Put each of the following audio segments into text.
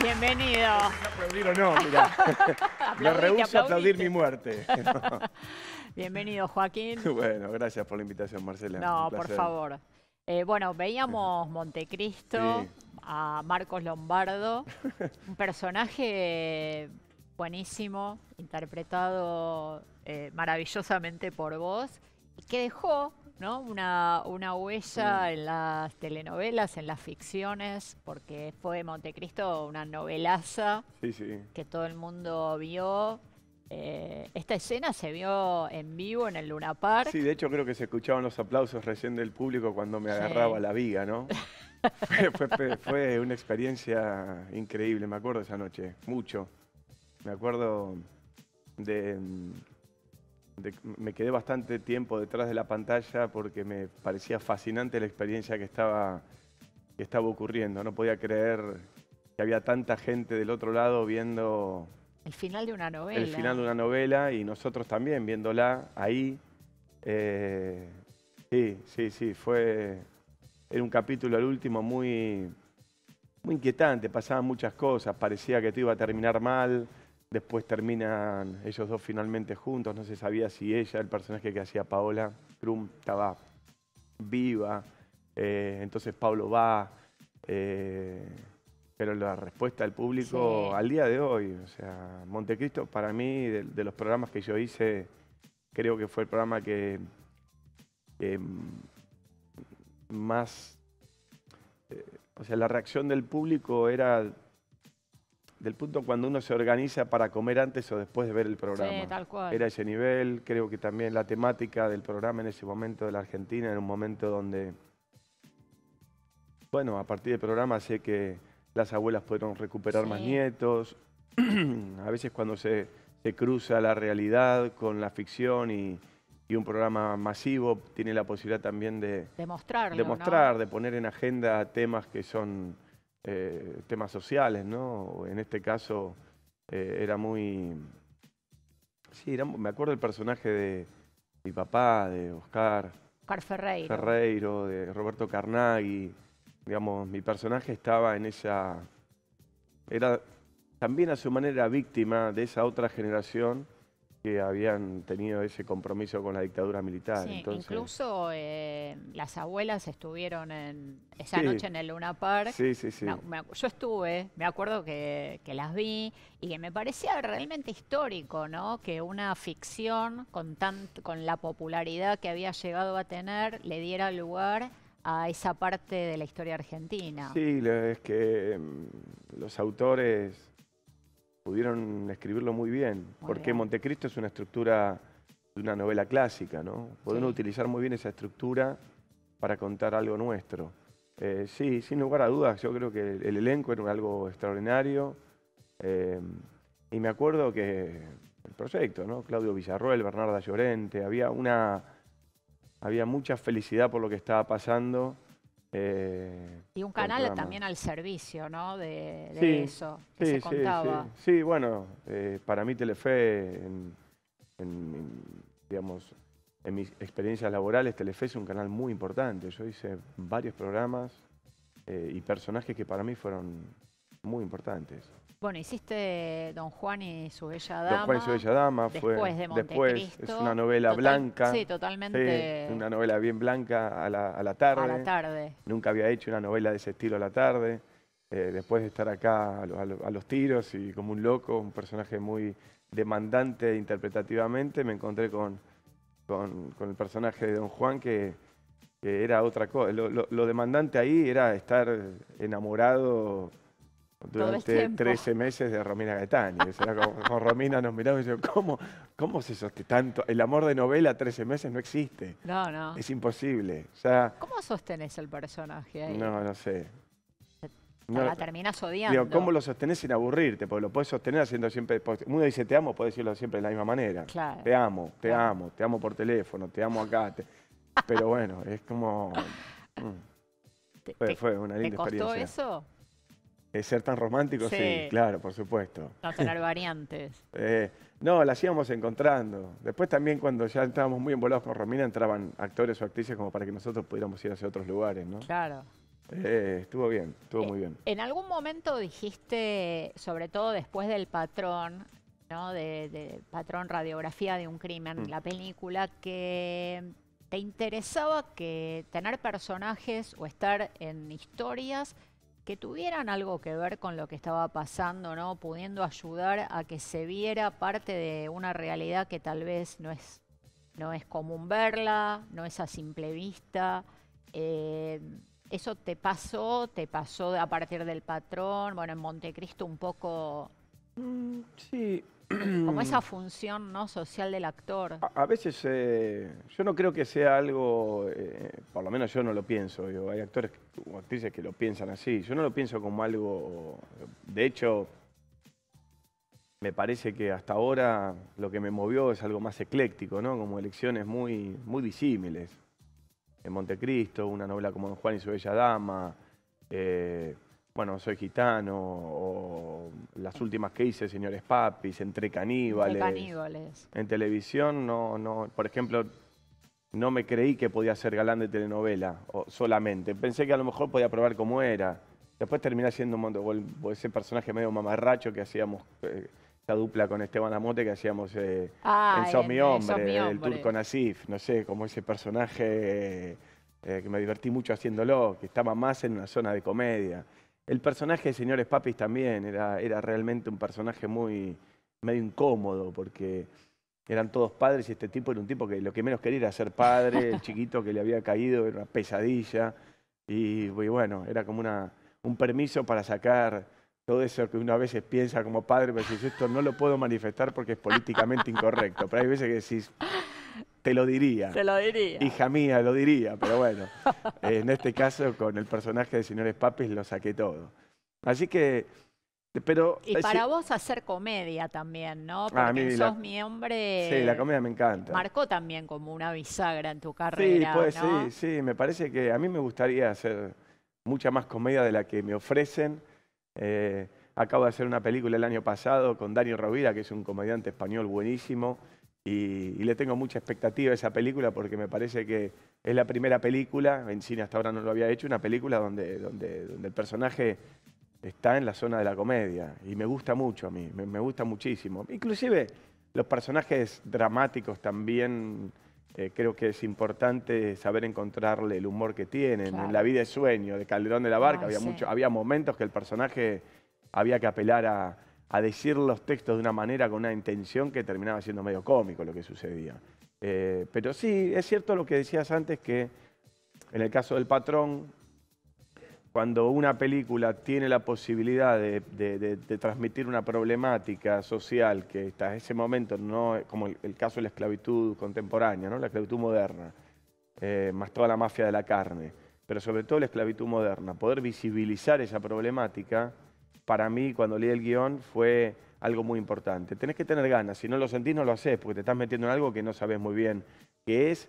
Bienvenido. ¿Aplaudir o no? Mirá. Me rehúso a aplaudir mi muerte. No. Bienvenido, Joaquín. Bueno, gracias por la invitación, Marcela. No, Un por placer. favor. Bueno, veíamos Montecristo, Sí. a Marcos Lombardo, un personaje buenísimo, interpretado maravillosamente por vos, y que dejó, ¿no?, una huella en las telenovelas, en las ficciones, porque fue Montecristo una novelaza Sí, sí. que todo el mundo vio. Esta escena se vio en vivo en el Luna Park. Sí, de hecho creo que se escuchaban los aplausos recién del público cuando me agarraba la viga, ¿no? Fue una experiencia increíble, me acuerdo esa noche, mucho. Me acuerdo me quedé bastante tiempo detrás de la pantalla porque me parecía fascinante la experiencia que estaba ocurriendo. No podía creer que había tanta gente del otro lado viendo El final de una novela. el final de una novela y nosotros también viéndola ahí. Sí, era un capítulo al último muy inquietante, pasaban muchas cosas, parecía que todo iba a terminar mal, después terminan ellos dos finalmente juntos, no se sabía si ella, el personaje que hacía Paola Krum, estaba viva, entonces Pablo va, pero la respuesta del público Sí. al día de hoy, o sea, Montecristo para mí, de los programas que yo hice, creo que fue el programa que más, o sea, la reacción del público era del punto cuando uno se organiza para comer antes o después de ver el programa. Sí, tal cual. Era ese nivel, creo que también la temática del programa en ese momento de la Argentina, era un momento donde, bueno, a partir del programa sé que las abuelas pudieron recuperar más nietos, a veces cuando se cruza la realidad con la ficción y un programa masivo tiene la posibilidad también de Demostrarlo, mostrar, ¿no? de poner en agenda temas que son temas sociales, ¿no? En este caso era muy... Sí, me acuerdo del personaje de mi papá, de Oscar Ferreiro. Ferreiro, de Roberto Carnaghi. Digamos, mi personaje estaba en esa... Era también a su manera víctima de esa otra generación que habían tenido ese compromiso con la dictadura militar. Sí, Entonces, incluso las abuelas estuvieron esa noche en el Luna Park. Sí. Yo estuve, me acuerdo que las vi y que me parecía realmente histórico, ¿no? Que una ficción con la popularidad que había llegado a tener le diera lugar a esa parte de la historia argentina. Sí, es que los autores pudieron escribirlo muy bien, porque Montecristo es una estructura de una novela clásica, ¿no? Pudieron utilizar muy bien esa estructura para contar algo nuestro. Sí, sin lugar a dudas, yo creo que el elenco era algo extraordinario. Y me acuerdo que el proyecto, ¿no? Claudio Villarroel, Bernarda Llorente, había mucha felicidad por lo que estaba pasando. Y un canal también al servicio, ¿no? De eso, que sí, se contaba. Sí, bueno, para mí Telefe, digamos, en mis experiencias laborales, Telefe es un canal muy importante. Yo hice varios programas y personajes que para mí fueron muy importantes. Bueno, hiciste Don Juan y su Bella Dama. Don Juan y su Bella Dama después de Montecristo. Después es una novela blanca. Sí, totalmente. Sí, una novela bien blanca a la tarde. A la tarde. Nunca había hecho una novela de ese estilo a la tarde. Después de estar acá a los tiros y como un loco, un personaje muy demandante interpretativamente, me encontré con el personaje de Don Juan que era otra cosa. Lo demandante ahí era estar enamorado durante 13 meses de Romina Gaetani. Con Romina nos miramos y decíamos, ¿cómo se sostiene tanto? El amor de novela 13 meses no existe. No. Es imposible. O sea, ¿cómo sostenés el personaje ahí? No sé. La terminás odiando. Digo, ¿cómo lo sostenés sin aburrirte? Porque lo podés sostener haciendo siempre... Uno dice te amo, podés decirlo siempre de la misma manera. Claro. Te amo por teléfono, te amo acá. Pero bueno, es como... Fue una linda experiencia. ¿Te costó eso? ¿Ser tan romántico? Sí, claro, por supuesto. No tener variantes. No, las íbamos encontrando. Después también cuando ya estábamos muy envolados con Romina, entraban actores o actrices como para que nosotros pudiéramos ir hacia otros lugares, ¿no? Claro. Estuvo bien, estuvo muy bien. En algún momento dijiste, sobre todo después del Patrón, ¿no? De Patrón Radiografía de un Crimen, Mm. la película, que te interesaba que tener personajes o estar en historias que tuvieran algo que ver con lo que estaba pasando, ¿no? Pudiendo ayudar a que se viera parte de una realidad que tal vez no es común verla, no es a simple vista. Eh, ¿Eso te pasó a partir del Patrón? Bueno, en Montecristo un poco Sí. como esa función, ¿no? Social del actor. A veces yo no creo que sea algo, por lo menos yo no lo pienso. Digo, hay actores o actrices que lo piensan así. Yo no lo pienso como algo. De hecho, me parece que hasta ahora lo que me movió es algo más ecléctico, ¿no? Como elecciones muy, muy disímiles. En Montecristo, una novela como Don Juan y su Bella Dama, bueno, Soy Gitano, o las últimas que hice, Señores Papis, Entre De Caníbales. caníbales. En televisión, por ejemplo, no me creí que podía ser galán de telenovela solamente. Pensé que a lo mejor podía probar cómo era. Después terminé siendo o ese personaje medio mamarracho que hacíamos, esa dupla con Esteban Amote que hacíamos en Sos mi Sos mi hombre, el hombre. turco Nasif, no sé, como ese personaje que me divertí mucho haciéndolo, que estaba más en una zona de comedia. El personaje de Señores Papis también era realmente un personaje muy medio incómodo porque eran todos padres y este tipo era un tipo que lo que menos quería era ser padre, el chiquito que le había caído era una pesadilla y bueno, era como un permiso para sacar todo eso que uno a veces piensa como padre, pero decís, esto no lo puedo manifestar porque es políticamente incorrecto, pero hay veces que decís, te lo diría, Se lo diría. hija mía, lo diría, pero bueno, en este caso con el personaje de Señores Papis lo saqué todo. Así que, pero... Y para vos hacer comedia también, ¿no? a Porque mí en Sos mi sí, la hombre comedia me encanta. marcó también como una bisagra en tu Sí, carrera, pues ¿no? sí, me parece que a mí me gustaría hacer mucha más comedia de la que me ofrecen. Acabo de hacer una película el año pasado con Dani Rovira, que es un comediante español buenísimo, y le tengo mucha expectativa a esa película porque me parece que es la primera película, en cine hasta ahora no lo había hecho, una película donde el personaje está en la zona de la comedia, y me gusta mucho a mí, me gusta muchísimo. Inclusive los personajes dramáticos también. Creo que es importante saber encontrarle el humor que tienen. Claro. En La vida es sueño, de Calderón de la Barca, Ay, sí. había momentos que el personaje había que apelar a decir los textos de una manera con una intención que terminaba siendo medio cómico lo que sucedía. Pero sí, es cierto lo que decías antes, que en el caso del Patrón, cuando una película tiene la posibilidad de transmitir una problemática social que hasta ese momento no, como el caso de la esclavitud contemporánea, ¿no? La esclavitud moderna, más toda la mafia de la carne, pero sobre todo la esclavitud moderna, poder visibilizar esa problemática, para mí cuando leí el guión fue algo muy importante. Tenés que tener ganas, si no lo sentís no lo hacés, porque te estás metiendo en algo que no sabés muy bien qué es.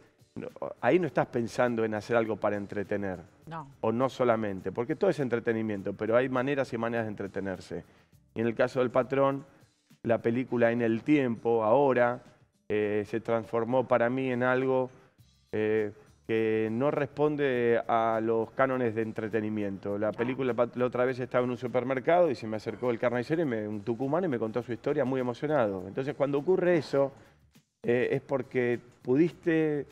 Ahí no estás pensando en hacer algo para entretener. No. O no solamente, porque todo es entretenimiento, pero hay maneras y maneras de entretenerse. Y en el caso del Patrón, la película en el tiempo, ahora, se transformó para mí en algo que no responde a los cánones de entretenimiento. La película, la otra vez estaba en un supermercado y se me acercó el carnicero, un tucumano, y me contó su historia muy emocionado. Entonces, cuando ocurre eso, es porque pudiste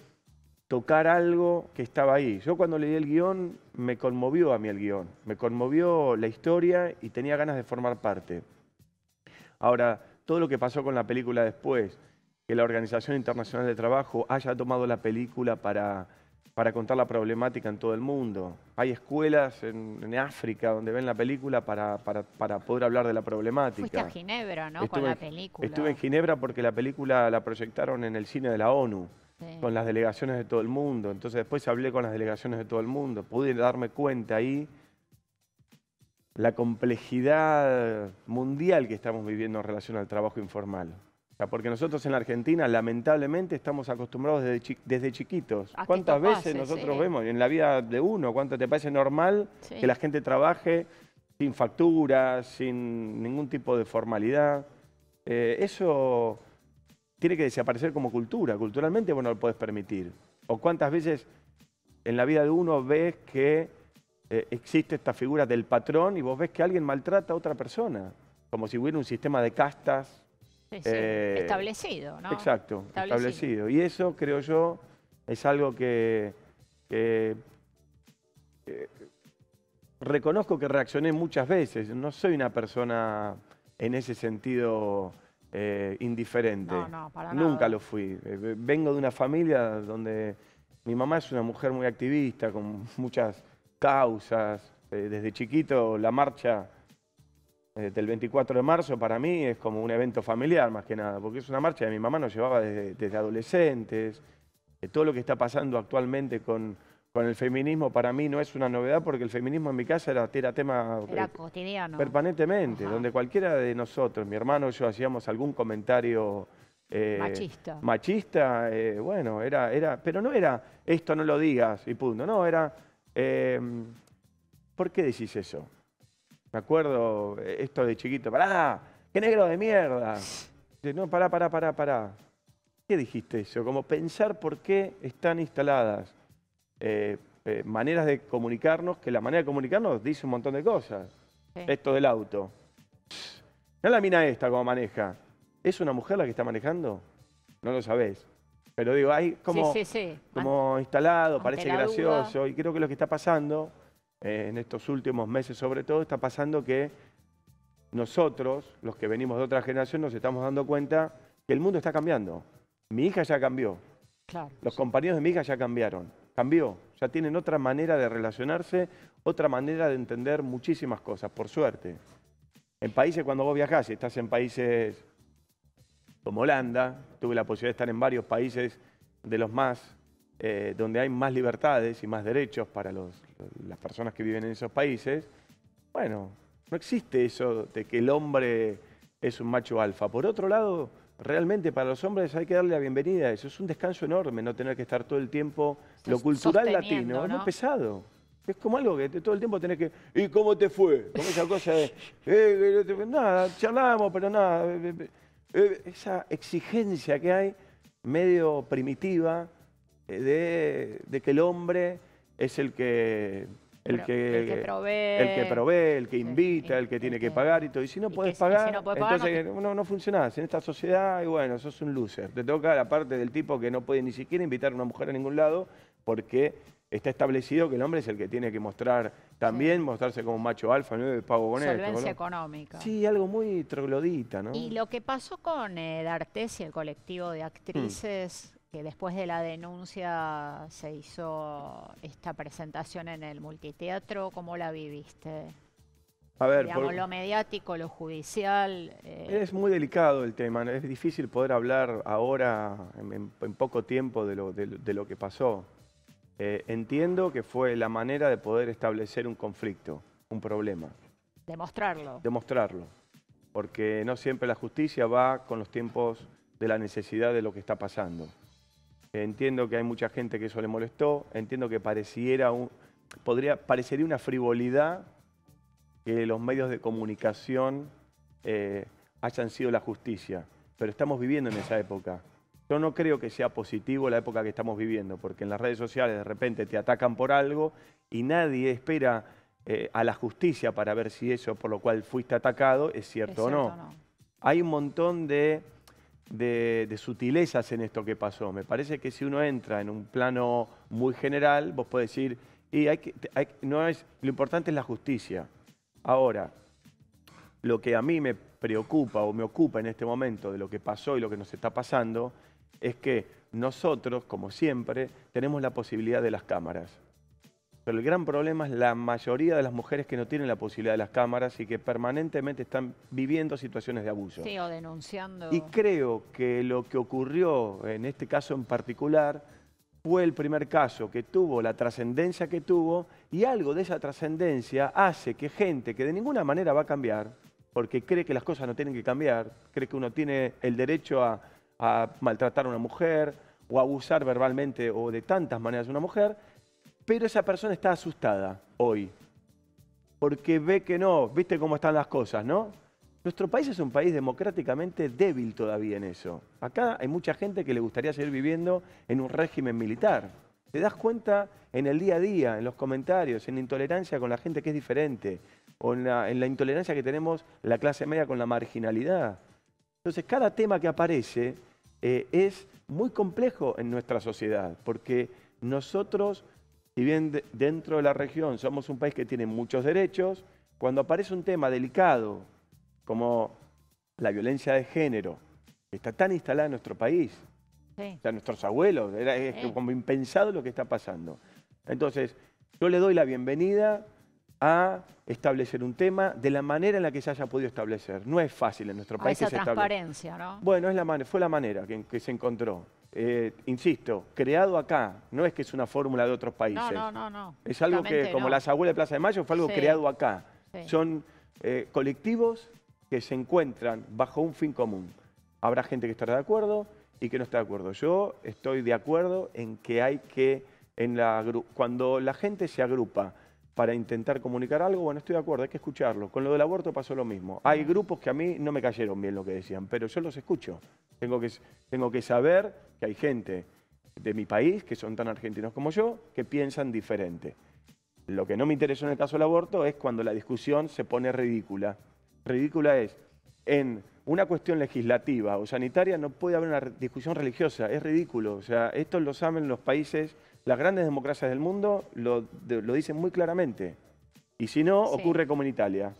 tocar algo que estaba ahí. Yo cuando leí el guión, me conmovió a mí el guión, me conmovió la historia y tenía ganas de formar parte. Ahora, todo lo que pasó con la película después, que la Organización Internacional del Trabajo haya tomado la película para contar la problemática en todo el mundo. Hay escuelas en África donde ven la película para poder hablar de la problemática. Fuiste a Ginebra, ¿no? Con la película. Estuve en Ginebra porque la película la proyectaron en el cine de la ONU. Sí. Con las delegaciones de todo el mundo. Entonces después hablé con las delegaciones de todo el mundo. Pude darme cuenta ahí la complejidad mundial que estamos viviendo en relación al trabajo informal. O sea, porque nosotros en la Argentina, lamentablemente, estamos acostumbrados desde chiquitos. ¿Cuántas veces nosotros vemos en la vida de uno, cuánto te parece normal que la gente trabaje sin facturas, sin ningún tipo de formalidad? Eso tiene que desaparecer como cultura. Culturalmente vos no lo podés permitir. O cuántas veces en la vida de uno ves que existe esta figura del patrón y vos ves que alguien maltrata a otra persona, como si hubiera un sistema de castas. Sí, sí. Establecido, ¿no? Exacto, establecido. Y eso, creo yo, es algo que reconozco que reaccioné muchas veces. No soy una persona en ese sentido indiferente. No, para Nunca nada. lo fui. Vengo de una familia donde mi mamá es una mujer muy activista, con muchas causas. Desde chiquito la marcha del 24 de marzo para mí es como un evento familiar más que nada, porque es una marcha que mi mamá nos llevaba desde adolescentes. Todo lo que está pasando actualmente con el feminismo para mí no es una novedad, porque el feminismo en mi casa era tema Era cotidiano. permanentemente, Ajá. donde cualquiera de nosotros, mi hermano y yo, hacíamos algún comentario machista, bueno, pero no era esto no lo digas y punto, no, era ¿por qué decís eso? Me acuerdo esto de chiquito, pará, qué negro de mierda. No, pará. ¿Qué dijiste eso? Como pensar por qué están instaladas maneras de comunicarnos, que la manera de comunicarnos dice un montón de cosas. Sí. Esto del auto. No la mina esta como maneja. ¿Es una mujer la que está manejando? No lo sabés. Pero digo, hay como, Sí. como instalado, Ante parece la gracioso. duda. Y creo que lo que está pasando, en estos últimos meses sobre todo, está pasando que nosotros, los que venimos de otra generación, nos estamos dando cuenta que el mundo está cambiando. Mi hija ya cambió. Claro. Los compañeros de mi hija ya cambiaron. Cambió. Ya tienen otra manera de relacionarse, otra manera de entender muchísimas cosas, por suerte. En países, cuando vos viajás, y estás en países como Holanda, tuve la posibilidad de estar en varios países de los más, donde hay más libertades y más derechos para las personas que viven en esos países. Bueno, no existe eso de que el hombre es un macho alfa. Por otro lado, realmente para los hombres hay que darle la bienvenida a eso. Es un descanso enorme no tener que estar todo el tiempo. Lo cultural latino es muy pesado. Es como algo que todo el tiempo tenés que... ¿Y cómo te fue? Como esa cosa de... nada, charlamos, pero nada. Esa exigencia que hay, medio primitiva, de que el hombre es el que provee, el que invita, el que tiene que pagar y todo. Y si no puedes pagar, entonces no funcionás en esta sociedad y bueno, sos un loser. Te toca la parte del tipo que no puede ni siquiera invitar a una mujer a ningún lado porque está establecido que el hombre es el que tiene que mostrar también, mostrarse como un macho alfa, ¿no? Pago con esto. Solvencia económica. Sí, algo muy troglodita, ¿no? Y lo que pasó con D'Artés y el colectivo de actrices, que después de la denuncia se hizo esta presentación en el multiteatro, ¿cómo la viviste? A ver, digamos, lo mediático, lo judicial. Es muy delicado el tema, ¿no? Es difícil poder hablar ahora, en poco tiempo, de lo que pasó. Entiendo que fue la manera de poder establecer un conflicto, un problema. Demostrarlo. Demostrarlo. Porque no siempre la justicia va con los tiempos de la necesidad de lo que está pasando. Entiendo que hay mucha gente que eso le molestó, entiendo que parecería una frivolidad que los medios de comunicación hayan sido la justicia, pero estamos viviendo en esa época. Yo no creo que sea positivo la época que estamos viviendo, porque en las redes sociales de repente te atacan por algo y nadie espera a la justicia para ver si eso por lo cual fuiste atacado es cierto o no. Hay un montón de sutilezas en esto que pasó. Me parece que si uno entra en un plano muy general, vos podés decir, lo importante es la justicia. Ahora, lo que a mí me preocupa o me ocupa en este momento de lo que pasó y lo que nos está pasando es que nosotros, como siempre, tenemos la posibilidad de las cámaras. Pero el gran problema es la mayoría de las mujeres que no tienen la posibilidad de las cámaras y que permanentemente están viviendo situaciones de abuso. Sí, o denunciando. Y creo que lo que ocurrió en este caso en particular fue el primer caso que tuvo la trascendencia que tuvo y algo de esa trascendencia hace que gente que de ninguna manera va a cambiar, porque cree que las cosas no tienen que cambiar, cree que uno tiene el derecho a maltratar a una mujer o a abusar verbalmente o de tantas maneras de una mujer, pero esa persona está asustada hoy, porque ve que no, viste cómo están las cosas, ¿no? Nuestro país es un país democráticamente débil todavía en eso. Acá hay mucha gente que le gustaría seguir viviendo en un régimen militar. Te das cuenta en el día a día, en los comentarios, en la intolerancia con la gente que es diferente, o en la intolerancia que tenemos la clase media con la marginalidad. Entonces, cada tema que aparece es muy complejo en nuestra sociedad, porque nosotros, si bien dentro de la región somos un país que tiene muchos derechos, cuando aparece un tema delicado como la violencia de género, que está tan instalada en nuestro país, Sí. o sea, nuestros abuelos, es como impensado lo que está pasando. Entonces, yo le doy la bienvenida a establecer un tema de la manera en la que se haya podido establecer. No es fácil en nuestro A país que esa se establezca. transparencia, ¿no? Bueno, fue la manera que se encontró. Insisto, creado acá, no es que es una fórmula de otros países. No. Es algo que, Justamente como no. las abuelas de Plaza de Mayo, fue algo Sí, creado acá. sí. Son colectivos que se encuentran bajo un fin común. Habrá gente que estará de acuerdo y que no está de acuerdo. Yo estoy de acuerdo en que hay que, cuando la gente se agrupa para intentar comunicar algo, bueno, estoy de acuerdo, hay que escucharlo. Con lo del aborto pasó lo mismo. Hay grupos que a mí no me cayeron bien lo que decían, pero yo los escucho. Tengo que saber que hay gente de mi país, que son tan argentinos como yo, que piensan diferente. Lo que no me interesó en el caso del aborto es cuando la discusión se pone ridícula. Ridícula es, en una cuestión legislativa o sanitaria no puede haber una discusión religiosa, es ridículo. O sea, esto lo saben los países, las grandes democracias del mundo lo dicen muy claramente. Y si no, Sí. ocurre como en Italia,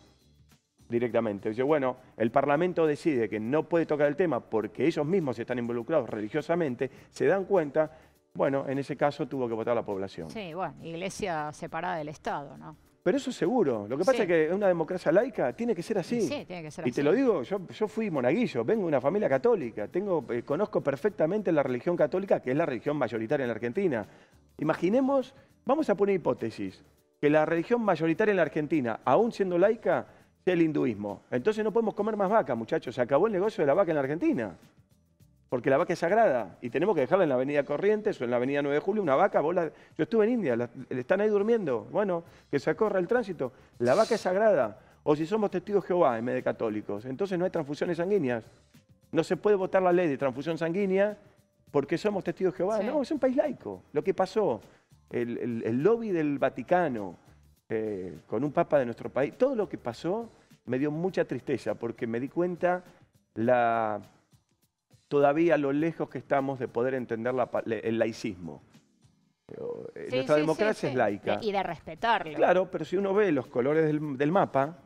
directamente. Dice, bueno, el Parlamento decide que no puede tocar el tema porque ellos mismos están involucrados religiosamente, se dan cuenta, bueno, en ese caso tuvo que votar la población. Sí, bueno, iglesia separada del Estado, ¿no? Pero eso seguro. Lo que pasa Sí. es que en una democracia laica tiene que ser así. Sí, tiene que ser Y así. te lo digo, yo fui monaguillo, vengo de una familia católica, conozco perfectamente la religión católica, que es la religión mayoritaria en la Argentina. Imaginemos, vamos a poner hipótesis, que la religión mayoritaria en la Argentina, aún siendo laica, sea el hinduismo. Entonces no podemos comer más vaca, muchachos. Se acabó el negocio de la vaca en la Argentina. Porque la vaca es sagrada y tenemos que dejarla en la avenida Corrientes o en la avenida 9 de Julio, una vaca, yo estuve en India, están ahí durmiendo, bueno, que se corra el tránsito, la vaca es sagrada. O si somos testigos de Jehová en vez de católicos, entonces no hay transfusiones sanguíneas. No se puede votar la ley de transfusión sanguínea porque somos testigos de Jehová. Sí. No, es un país laico. Lo que pasó, el lobby del Vaticano con un papa de nuestro país, todo lo que pasó me dio mucha tristeza porque me di cuenta todavía lo lejos que estamos de poder entender el laicismo. Sí, Nuestra sí, democracia sí. es laica. Y de respetarlo. Claro, pero si uno ve los colores del mapa,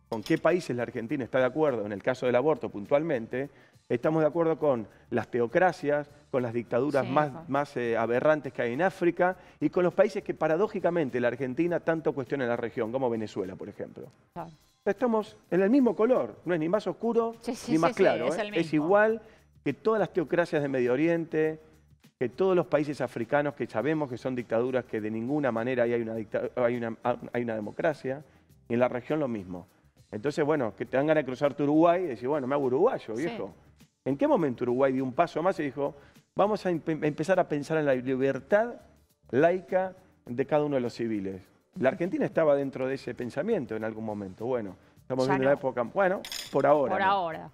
con qué países la Argentina está de acuerdo, en el caso del aborto puntualmente, estamos de acuerdo con las teocracias, con las dictaduras Sí, más aberrantes que hay en África y con los países que paradójicamente la Argentina tanto cuestiona en la región, como Venezuela, por ejemplo. Claro. Estamos en el mismo color, no es ni más oscuro Sí, ni más sí, claro. es el mismo. Es igual que todas las teocracias de Medio Oriente, que todos los países africanos que sabemos que son dictaduras que de ninguna manera hay una democracia, y en la región lo mismo. Entonces, bueno, que te dan ganas de cruzarte Uruguay y decir, bueno, me hago uruguayo, viejo. Sí. ¿En qué momento Uruguay dio un paso más y dijo, vamos a empezar a pensar en la libertad laica de cada uno de los civiles? La Argentina estaba dentro de ese pensamiento en algún momento. Bueno, estamos Ya viendo no. la época, bueno, por ahora. Por ¿no? ahora.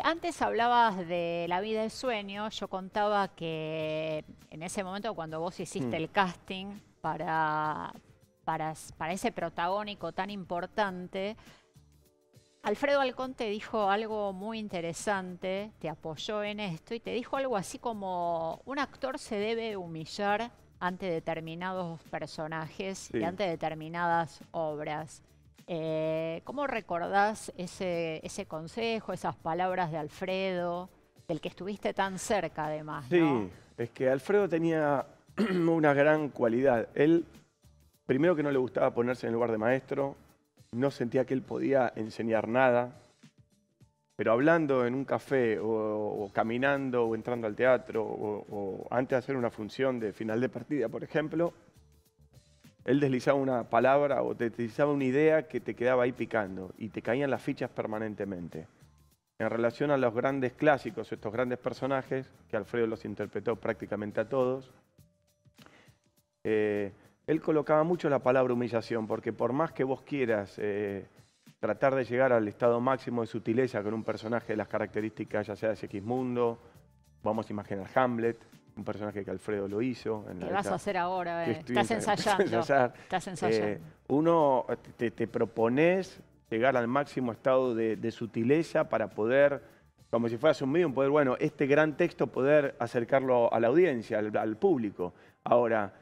Antes hablabas de La vida de sueño. Yo contaba que en ese momento, cuando vos hiciste el casting para ese protagónico tan importante, Alfredo Alcón te dijo algo muy interesante, te apoyó en esto y te dijo algo así como: un actor se debe humillar ante determinados personajes y ante determinadas obras. ¿Cómo recordás ese consejo, esas palabras de Alfredo, del que estuviste tan cerca además? Sí, ¿no? es que Alfredo tenía una gran cualidad. Él, primero que no le gustaba ponerse en el lugar de maestro, no sentía que él podía enseñar nada, pero hablando en un café o caminando o entrando al teatro o antes de hacer una función de final de partida, por ejemplo, él deslizaba una palabra o te deslizaba una idea que te quedaba ahí picando y te caían las fichas permanentemente. En relación a los grandes clásicos, estos grandes personajes, que Alfredo los interpretó prácticamente a todos, él colocaba mucho la palabra humillación, porque por más que vos quieras tratar de llegar al estado máximo de sutileza con un personaje de las características, ya sea de Segismundo, vamos a imaginar Hamlet, un personaje que Alfredo lo hizo. ¿Qué vas a hacer ahora? Que Estás ensayando. Estás ensayando. Uno te propones llegar al máximo estado de sutileza para poder, como si fueras un medium, poder, bueno, este gran texto poder acercarlo a la audiencia, al público. Ahora,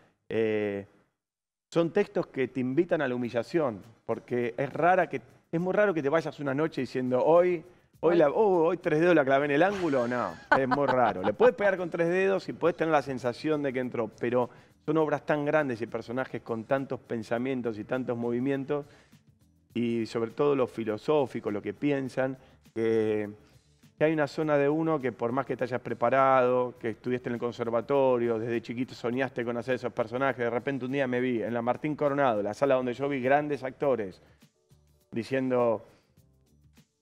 son textos que te invitan a la humillación, porque es muy raro que te vayas una noche diciendo, hoy 3 dedos la clavé en el ángulo. No, es muy raro. Le puedes pegar con 3 dedos y puedes tener la sensación de que entró, pero son obras tan grandes y personajes con tantos pensamientos y tantos movimientos, y sobre todo lo filosófico, lo que piensan, que hay una zona de uno que por más que te hayas preparado, que estuviste en el conservatorio, desde chiquito soñaste con hacer esos personajes, de repente un día me vi en la Martín Coronado, la sala donde yo vi grandes actores, diciendo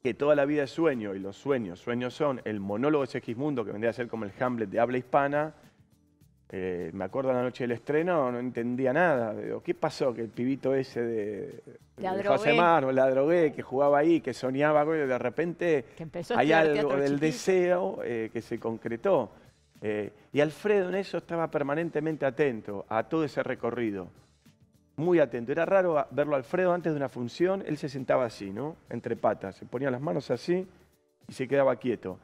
que toda la vida es sueño, y los sueños son el monólogo de Segismundo, que vendría a ser como el Hamlet de habla hispana. Me acuerdo la noche del estreno, no entendía nada. Digo, ¿qué pasó? Que el pibito ese de José Maro, la drogué, que jugaba ahí, que soñaba, y de repente hay algo del deseo que se concretó. Y Alfredo en eso estaba permanentemente atento a todo ese recorrido. Muy atento. Era raro verlo a Alfredo antes de una función. Él se sentaba así, ¿no? Entre patas. Se ponía las manos así y se quedaba quieto.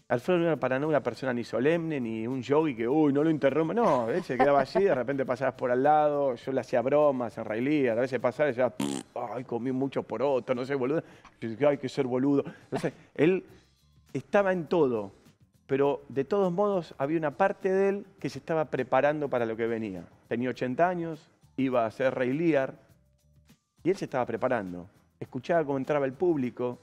Alfredo no era para nada una persona ni solemne, ni un yogi que, uy, no lo interrumpe. No, él se quedaba así, de repente pasabas por al lado, yo le hacía bromas en Reilía, a veces pasaba y decía, ay, comí mucho poroto, no sé, boludo. Yo decía, hay que ser boludo. Entonces, él estaba en todo, pero de todos modos había una parte de él que se estaba preparando para lo que venía. Tenía 80 años, iba a ser Rey Lear, y él se estaba preparando. Escuchaba cómo entraba el público.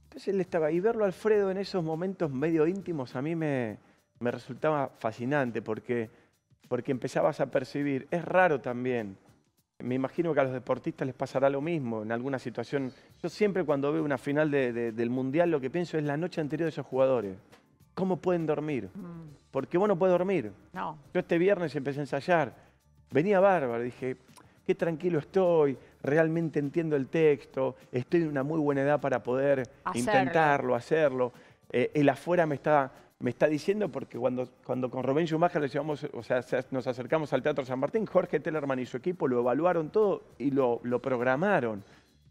Entonces él estaba, y verlo a Alfredo en esos momentos medio íntimos a mí me resultaba fascinante, porque empezabas a percibir, es raro también, me imagino que a los deportistas les pasará lo mismo en alguna situación. Yo siempre cuando veo una final del Mundial lo que pienso es la noche anterior de esos jugadores. ¿Cómo pueden dormir? Porque vos no podés dormir. No. Yo este viernes empecé a ensayar, venía bárbaro, dije, qué tranquilo estoy, realmente entiendo el texto, estoy en una muy buena edad para poder intentarlo, hacerlo. El afuera me está diciendo, porque cuando con Rubén Schumacher nos acercamos al Teatro San Martín, Jorge Tellerman y su equipo lo evaluaron todo y lo programaron.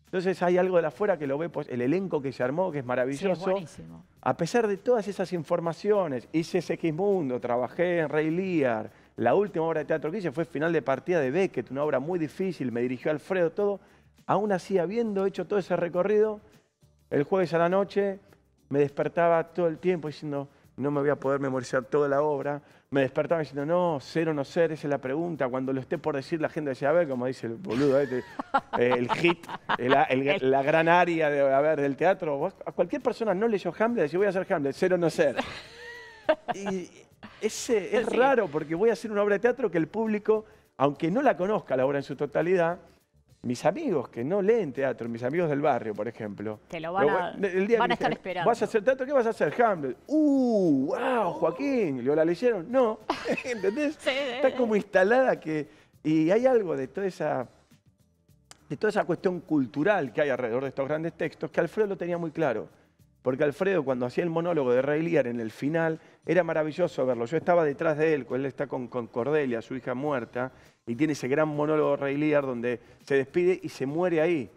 Entonces hay algo de afuera que lo ve, pues, el elenco que se armó, que es maravilloso. Sí, es buenísimo. A pesar de todas esas informaciones, hice Segismundo, trabajé en Rey Lear, la última obra de teatro que hice fue Final de Partida de Beckett, una obra muy difícil, me dirigió Alfredo, todo. Aún así, habiendo hecho todo ese recorrido, el jueves a la noche me despertaba todo el tiempo diciendo, no me voy a poder memorizar toda la obra. Me despertaba diciendo, no, ser o no ser, esa es la pregunta. Cuando lo esté por decir, la gente decía, a ver, como dice el boludo, el hit, la gran área del teatro. A cualquier persona no leyó Hamlet, decía, voy a hacer Hamlet, ser o no ser. Y es raro, porque voy a hacer una obra de teatro que el público, aunque no la conozca la obra en su totalidad, mis amigos que no leen teatro, mis amigos del barrio, por ejemplo. Te lo van a estar esperando. ¿Vas a hacer teatro? ¿Qué vas a hacer? Hamlet. ¡Wow, Joaquín! ¿La leyeron? No. ¿Entendés? Sí, está como instalada que... Y hay algo de toda esa cuestión cultural que hay alrededor de estos grandes textos que Alfredo lo tenía muy claro. Porque Alfredo, cuando hacía el monólogo de Rey Lear en el final, era maravilloso verlo. Yo estaba detrás de él está con Cordelia, su hija muerta, y tiene ese gran monólogo de Rey Lear donde se despide y se muere ahí.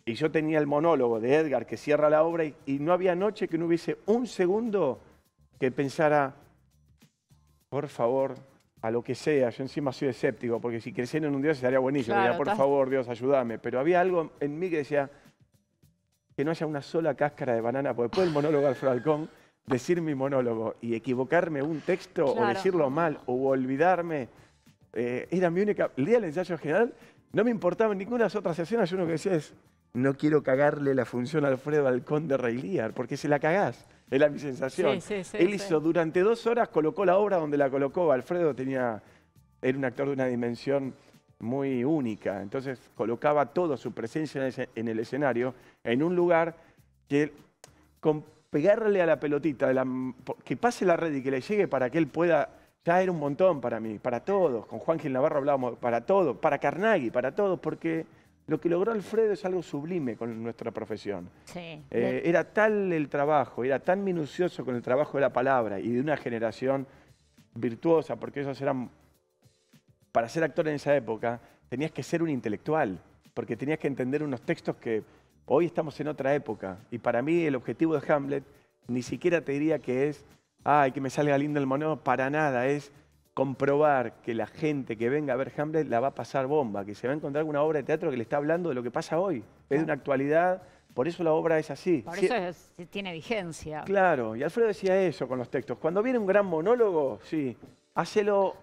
Y yo tenía el monólogo de Edgar que cierra la obra y no había noche que no hubiese un segundo que pensara, por favor, a lo que sea. Yo encima soy escéptico, porque si creciera en un Dios sería buenísimo. Claro, por favor, Dios, ayúdame. Pero había algo en mí que decía que no haya una sola cáscara de banana, porque después del monólogo de Alfredo Alcón, decir mi monólogo y equivocarme un texto, o decirlo mal, o olvidarme, era mi única... El día del ensayo general no me importaba en ninguna de las otras escenas. Yo lo que decía es, no quiero cagarle la función a Alfredo Alcón de Rey Lear, porque se la cagás. Era mi sensación. Él hizo durante 2 horas, colocó la obra donde la colocó. Alfredo era un actor de una dimensión muy única. Entonces colocaba toda su presencia en el escenario en un lugar que, con pegarle a la pelotita, que pase la red y que le llegue para que él pueda, ya era un montón para mí, para todos. Con Juan Gil Navarro hablábamos para todos, para Carnaghi, para todos, porque Lo que logró Alfredo es algo sublime con nuestra profesión. Sí. Era tal el trabajo, era tan minucioso con el trabajo de la palabra y de una generación virtuosa, porque ellos eran, para ser actor en esa época, tenías que ser un intelectual, porque tenías que entender unos textos que hoy estamos en otra época. Y para mí el objetivo de Hamlet ni siquiera te diría que es, ay, que me salga lindo el monólogo, para nada, es comprobar que la gente que venga a ver Hamlet la va a pasar bomba, que se va a encontrar una obra de teatro que le está hablando de lo que pasa hoy, es de una actualidad, por eso la obra es así. Por eso tiene vigencia. Claro, y Alfredo decía eso con los textos. Cuando viene un gran monólogo, sí, hacelo,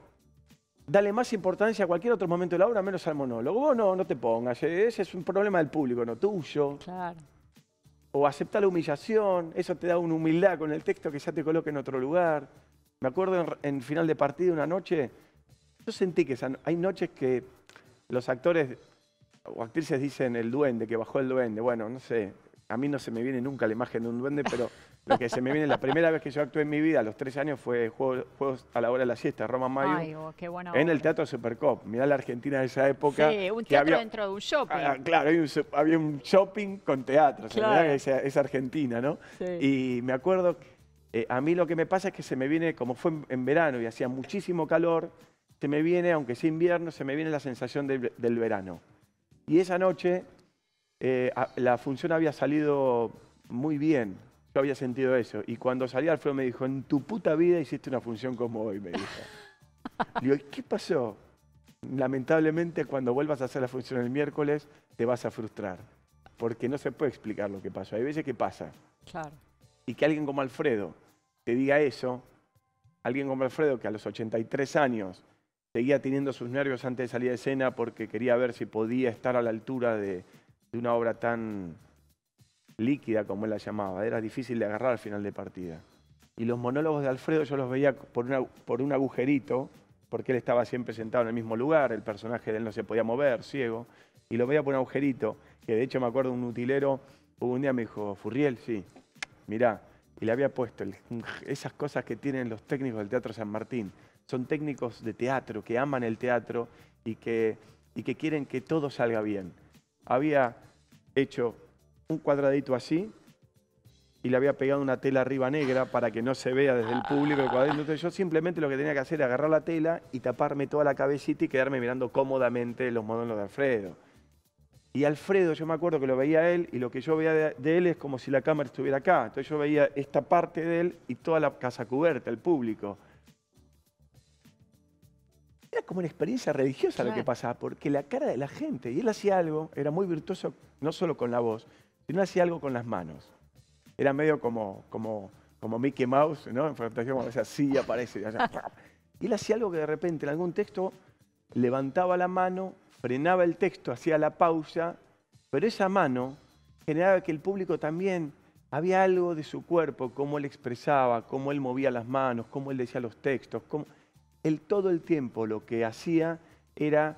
dale más importancia a cualquier otro momento de la obra, menos al monólogo. Vos no te pongas, ese es un problema del público, no tuyo. Claro. O aceptar la humillación, eso te da una humildad con el texto que ya te coloca en otro lugar. Me acuerdo en final de partido una noche, yo sentí que hay noches que los actores o actrices dicen el duende, que bajó el duende. Bueno, no sé, a mí no se me viene nunca la imagen de un duende, pero lo que se me viene, la primera vez que yo actué en mi vida, a los 13 años, fue Juegos a la hora de la siesta, Roma Mayo, Ay, qué buena en el obra. Teatro Supercop. Mirá la Argentina de esa época. Sí, un que teatro dentro de un shopping. Claro, había un shopping con teatro, Claro. esa Argentina, ¿no? Sí. Y me acuerdo, a mí lo que me pasa es que se me viene, como fue en verano y hacía muchísimo calor, se me viene, aunque sea invierno, se me viene la sensación del verano. Y esa noche la función había salido muy bien, yo había sentido eso. Y cuando salí, Alfredo me dijo, en tu puta vida hiciste una función como hoy, me dijo. Le digo, ¿qué pasó? Lamentablemente, cuando vuelvas a hacer la función el miércoles, te vas a frustrar. Porque no se puede explicar lo que pasó. Hay veces que pasa. Claro. Y que alguien como Alfredo te diga eso, alguien como Alfredo que a los 83 años seguía teniendo sus nervios antes de salir de escena porque quería ver si podía estar a la altura de una obra tan líquida como él la llamaba. Era difícil de agarrar al final de partida. Y los monólogos de Alfredo yo los veía por un agujerito, porque él estaba siempre sentado en el mismo lugar, el personaje de él no se podía mover, ciego, y lo veía por un agujerito, que de hecho me acuerdo un utilero, un día me dijo, Furriel, sí, mirá, y le había puesto esas cosas que tienen los técnicos del Teatro San Martín. Son técnicos de teatro, que aman el teatro y que quieren que todo salga bien. Había hecho un cuadradito así y le había pegado una tela arriba negra para que no se vea desde el público el cuadradito. Entonces yo simplemente lo que tenía que hacer era agarrar la tela y taparme toda la cabecita y quedarme mirando cómodamente los monólogos de Alfredo. Y Alfredo, yo me acuerdo que lo veía a él y lo que yo veía de él es como si la cámara estuviera acá. Entonces yo veía esta parte de él y toda la casa cubierta, el público. Era como una experiencia religiosa lo que pasaba, porque la cara de la gente, y él hacía algo, era muy virtuoso, no solo con la voz, sino hacía algo con las manos. Era medio como Mickey Mouse, ¿no? En fantasía, como así aparece. Y él hacía algo que de repente en algún texto levantaba la mano, frenaba el texto, hacía la pausa, pero esa mano generaba que el público también, había algo de su cuerpo, cómo él expresaba, cómo él movía las manos, cómo él decía los textos, él todo el tiempo lo que hacía era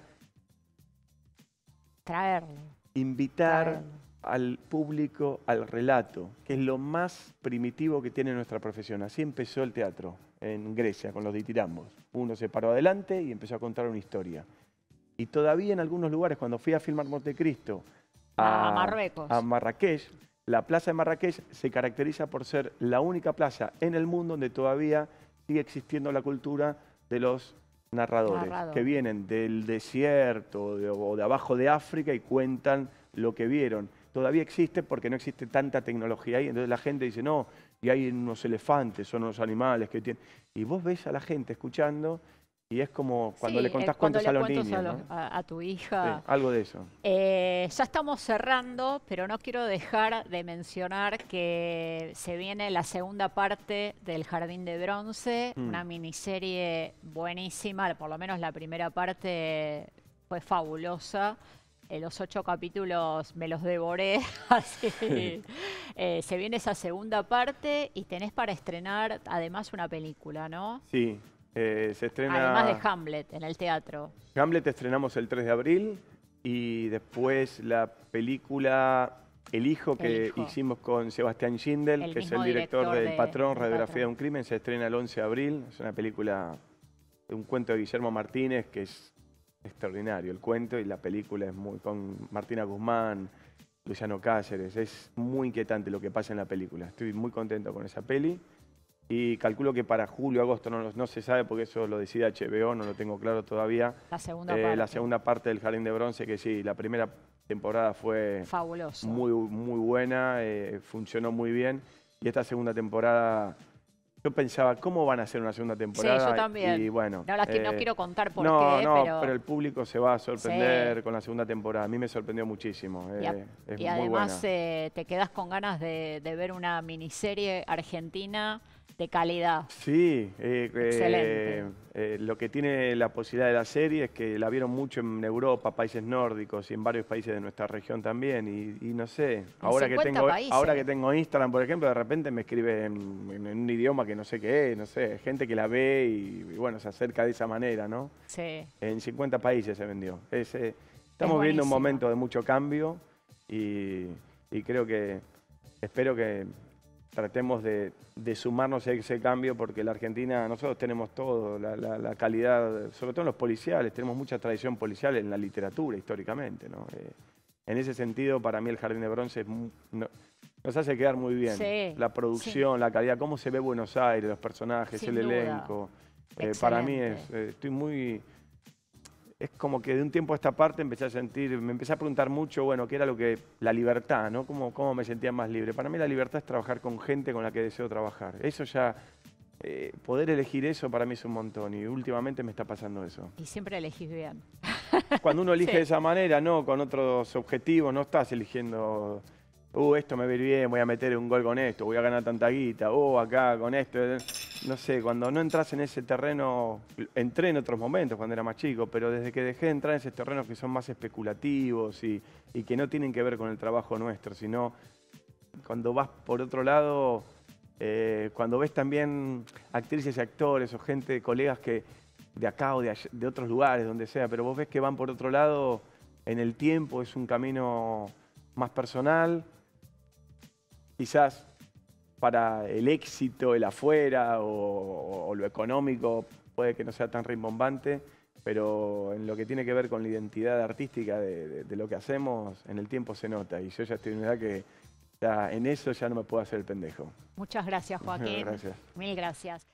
invitar al público al relato, que es lo más primitivo que tiene nuestra profesión. Así empezó el teatro en Grecia con los ditirambos. Uno se paró adelante y empezó a contar una historia. Y todavía en algunos lugares, cuando fui a filmar Montecristo a Marruecos, a Marrakech, la plaza de Marrakech se caracteriza por ser la única plaza en el mundo donde todavía sigue existiendo la cultura de los narradores que vienen del desierto o de abajo de África y cuentan lo que vieron. Todavía existe porque no existe tanta tecnología ahí. Entonces la gente dice, no, y hay unos elefantes, son unos animales que tienen... Y vos ves a la gente escuchando y es como cuando le contás cuentos a los niños, ¿no? a tu hija. Sí, algo de eso. Ya estamos cerrando, pero no quiero dejar de mencionar que se viene la segunda parte del Jardín de Bronce, una miniserie buenísima, por lo menos la primera parte fue fabulosa. Los 8 capítulos me los devoré, así se viene esa segunda parte y tenés para estrenar además una película, ¿no? Sí. Se estrena... Además de Hamlet, en el teatro. Hamlet estrenamos el 3 de abril y después la película El Hijo que hicimos con Sebastián Schindel, que es el director del Patrón, Radiografía de un Crimen, se estrena el 11 de abril. Es una película de un cuento de Guillermo Martínez que es extraordinario. El cuento y la película es muy... con Martina Guzmán, Luciano Cáceres. Es muy inquietante lo que pasa en la película. Estoy muy contento con esa peli. Y calculo que para julio, agosto, no se sabe porque eso lo decide HBO, no lo tengo claro todavía. La segunda parte. La segunda parte del Jardín de Bronce, que sí, la primera temporada fue fabuloso. muy buena, funcionó muy bien. Y esta segunda temporada, yo pensaba, ¿cómo van a hacer una segunda temporada? Sí, yo también. Y bueno, no quiero contar por qué, pero... pero el público se va a sorprender con la segunda temporada. A mí me sorprendió muchísimo. Y además te quedas con ganas de ver una miniserie argentina de calidad. Sí, excelente. Lo que tiene la posibilidad de la serie es que la vieron mucho en Europa, países nórdicos y en varios países de nuestra región también. Y no sé, ahora que tengo Instagram, por ejemplo, de repente me escribe en un idioma que no sé qué es, no sé, gente que la ve y bueno, se acerca de esa manera, ¿no? Sí. En 50 países se vendió. Estamos viviendo un momento de mucho cambio y espero que tratemos de sumarnos a ese cambio porque la Argentina, nosotros tenemos todo, la calidad, sobre todo en los policiales, tenemos mucha tradición policial en la literatura históricamente, ¿no? En ese sentido, para mí el Jardín de Bronce nos hace quedar muy bien. Sí, la producción, la calidad, cómo se ve Buenos Aires, los personajes, el elenco. Para mí estoy muy... Es como que de un tiempo a esta parte me empecé a preguntar mucho, bueno, qué era la libertad, ¿no? ¿Cómo me sentía más libre? Para mí la libertad es trabajar con gente con la que deseo trabajar. Eso ya, poder elegir eso para mí es un montón y últimamente me está pasando eso. Y siempre elegís bien. Cuando uno elige de esa manera, no con otros objetivos, no estás eligiendo, esto me va a ir bien, voy a meter un gol con esto, voy a ganar tanta guita, acá con esto. No sé, cuando no entras en ese terreno, entré en otros momentos cuando era más chico, pero desde que dejé de entrar en esos terrenos que son más especulativos y que no tienen que ver con el trabajo nuestro, sino cuando vas por otro lado, cuando ves también actrices y actores o gente, colegas que de acá o de otros lugares, donde sea, pero vos ves que van por otro lado, en el tiempo es un camino más personal, quizás para el éxito, el afuera o lo económico puede que no sea tan rimbombante, pero en lo que tiene que ver con la identidad artística de lo que hacemos, en el tiempo se nota. Y yo ya estoy en una edad que ya en eso ya no me puedo hacer el pendejo. Muchas gracias, Joaquín. Gracias. Mil gracias.